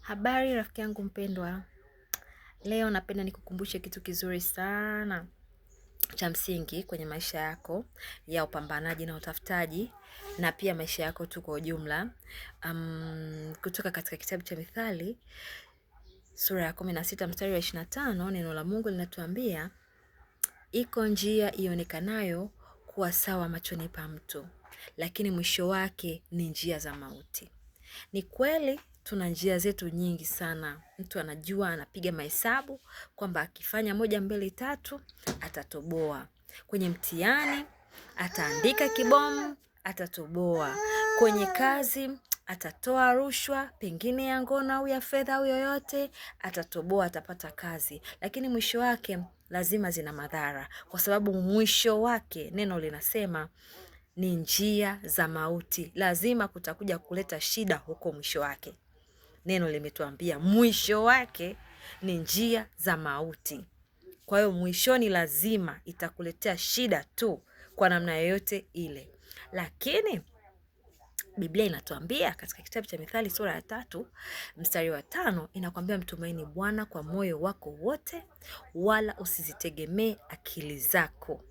Habari rafiki yangu mpendwa. Leo napenda nikukumbushe kitu kizuri sana cha msingi kwenye maisha yako ya upambanaji na utafutaji na pia maisha yako tu kwa ujumla. Kutoka katika kitabu cha Mithali sura ya 16 mstari wa 25, neno la Mungu linatuambia, iko njia ionekanayo kuwa sawa machoni pa mtu, lakini mwisho wake ni njia za mauti. Ni kweli tuna njia zetu nyingi sana. Mtu anajua, anapiga mahesabu kwamba akifanya 1 2 3 atatoboa. Kwenye mtihani ataandika kibomu, atatoboa. Kwenye kazi atatoa rushwa, pengine ya ngono au ya fedha au yoyote, atatoboa, atapata kazi. Lakini mwisho wake lazima zina madhara, kwa sababu mwisho wake neno linasema ni njia za mauti. Lazima kutakuja kuleta shida huko mwisho wake. Neno limetuambia mwisho wake ni njia za mauti. Kwa hiyo mwishoni lazima itakuletea shida tu kwa namna yoyote ile. Lakini Biblia inatuambia katika kitabu cha Mithali sura ya 3 mstari wa 5, inakwambia mtumaini Bwana kwa moyo wako wote, wala usizitegemee akili zako.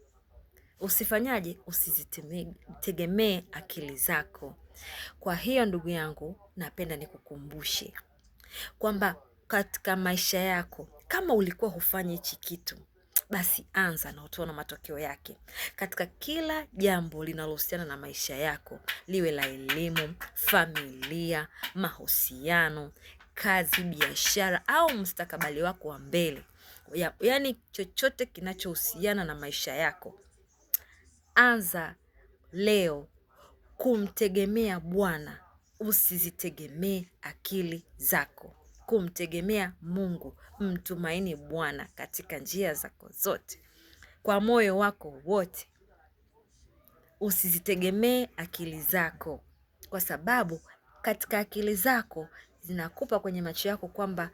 Usifanyaje? Usizitegemee akili zako. Kwa hiyo ndugu yangu, napenda nikukumbushe kwamba katika maisha yako, kama ulikuwa hufanyi hichi kitu, basi anza na utaona matokeo yake. Katika kila jambo linalohusiana na maisha yako, liwe la elimu, familia, mahusiano, kazi, biashara au mustakabali wako wa mbele, yaani chochote kinachohusiana na maisha yako, anza leo kumtegemea Bwana. Usizitegemee akili zako. Kumtegemea Mungu. Mtumaini Bwana katika njia zako zote, kwa moyo wako wote. Usizitegemee akili zako, kwa sababu katika akili zako zinakupa kwenye macho yako kwamba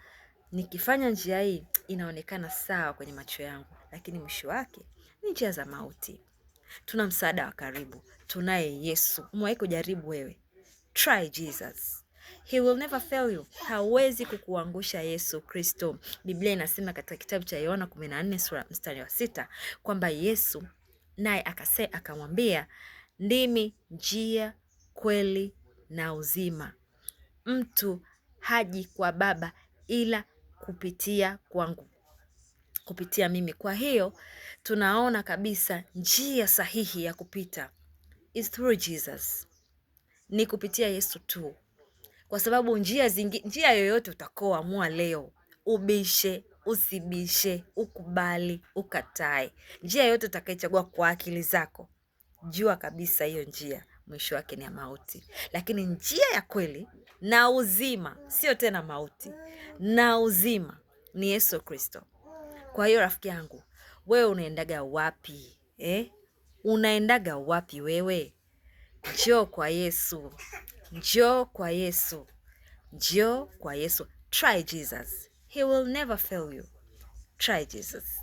nikifanya njia hii inaonekana sawa kwenye macho yangu, lakini mwisho wake ni njia za mauti. Tuna msaada wa karibu, tunaye Yesu. Umewahi kujaribu wewe? Try Jesus. He will never fail you. Hawezi kukuangusha Yesu Kristo. Biblia inasema katika kitabu cha Yohana 14 sura mstari wa 6 kwamba Yesu naye akamwambia, ndimi njia, kweli na uzima. Mtu haji kwa Baba ila kupitia kwangu, kupitia mimi. Kwa hiyo tunaona kabisa njia sahihi ya kupita is through Jesus. Ni kupitia Yesu tu. Kwa sababu njia yoyote utakoamua leo, ubishe, usibishe, ukubali, ukatae, njia yoyote utakayechagua kwa akili zako, jua kabisa hiyo njia mwisho wake ni ya mauti. Lakini njia ya kweli na uzima, sio tena mauti, na uzima ni Yesu Kristo. Kwa hiyo rafiki yangu, wewe unaendaga wapi? Unaendaga wapi wewe? Njoo kwa Yesu. Njoo kwa Yesu. Njoo kwa Yesu. Try Jesus. He will never fail you. Try Jesus.